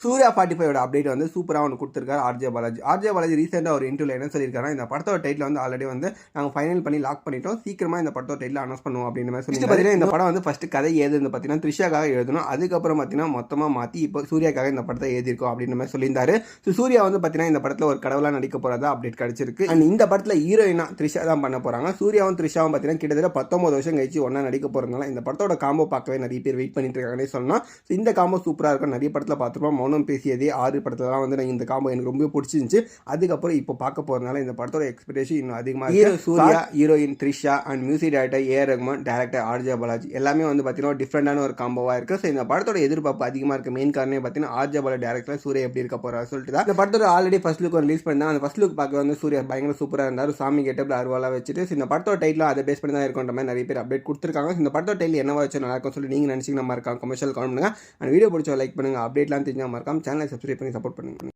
Surya 45 update வந்து சூப்பராக ஒன்று கொடுத்துருக்காரு ஆர்ஜே பாலாஜி ரீசெண்டாக ஒரு இன்டர்வியூல என்ன சொல்லியிருக்காருன்னா, இந்த படத்தோட டைட்டில் வந்து ஆல்ரெடி வந்து நாங்கள் ஃபைனல் பண்ணி லாக் பண்ணிட்டோம், சீக்கிரமாக இந்த படத்தோட டைட்டில் அனௌன்ஸ் பண்ணுவோம் அப்படின்ற மாதிரி சொல்லி பார்த்தீங்கன்னா, இந்த படம் வந்து ஃபஸ்ட்டு கதை ஏதுன்னு பார்த்தீங்கன்னா த்ரிஷாக்காக எழுதணும், அதுக்கப்புறம் பார்த்தீங்கன்னா மொத்தமாக மாற்றி இப்போ சூர்யாக்காக இந்த படத்தை எழுதியிருக்கோம் அப்படின்ற மாதிரி சொல்லியிருந்தாரு. ஸோ சூர்யா வந்து பார்த்தீங்கன்னா இந்த படத்தில் ஒரு கடவுளாக நடிக்க போகிறதா அப்டேட் கிடச்சிருக்கு. அண்ட் இந்த படத்தில் ஹீரோயினா த்ரிஷா தான் பண்ண போகிறாங்க. சூர்யாவும் த்ரிஷாவும் பார்த்தீங்கன்னா கிட்டத்தட்ட 19 வருஷம் கழிச்சு ஒன்றா நடிக்க போகிறதுனால இந்த படத்தோட காம்போ பார்க்கவே நிறைய பேர் வெயிட் பண்ணிட்டு இருக்காங்கன்னே சொல்லலாம். ஸோ இந்த காம்போ சூப்பராக இருக்கும். நிறைய படத்தில் பார்த்துருப்போம். மௌனம் பேசியதே 6 படத்துலலாம் வந்து இந்த காம்போ எனக்கு ரொம்ப பிடிச்சிருந்துச்சு. அதுக்கப்புறம் இப்போ பார்க்க போகிறதுனால இந்த படத்தோட எக்ஸ்பெக்டேஷன் இன்னும் அதிகமாக இருக்குது. Suriya, heroine Trisha and music director AR Rahman, director RJ Balaji எல்லாமே வந்து பார்த்தீங்கன்னா டிஃப்ரெண்டான ஒரு காம்போவாக இருக்குது. ஸோ இந்த படத்தோட எதிர்பார்ப்பு அதிகமாக இருக்குது. மெயின் காரணமே பார்த்தீங்கன்னா ஆர்ஜே பாலாஜி டேரக்டர் சூர்யா எப்படி இருக்க போகிறார் சொல்லிட்டு தான். இந்த படத்தோட ஆல்ரெடி ஃபர்ஸ்ட் லுக் ரிலீஸ் பண்ணியிருந்தாங்க. அந்த ஃபர்ஸ்ட் லுக் பார்க்க வந்து சூர்யா பயங்கர சூப்பராக இருந்தார். சாமி கெட்டப்பில் அருவாலாம் வச்சுட்டு இந்த படத்தோட டைட்டில் அதை பேஸ் பண்ணி தான் இருக்குன்ற மாதிரி நிறைய பேர் அப்டேட் கொடுத்துருக்காங்க. இந்த படத்தோட டைட்டில் என்னவா வச்சு நல்லா இருக்கும் சொல்லி நீங்கள் நினச்சிங்கன்னா மறக்காம கமர்ஷியல் கமெண்ட் பண்ணுங்கள். அந்த வீடியோ பிடிச்ச லைக் பண்ணுங்கள். அப்டேட்லாம் தெரிஞ்சால் மறக்காம சேனலை சப்ஸ்கிரைப் பண்ணி சப்போர்ட் பண்ணுங்கள்.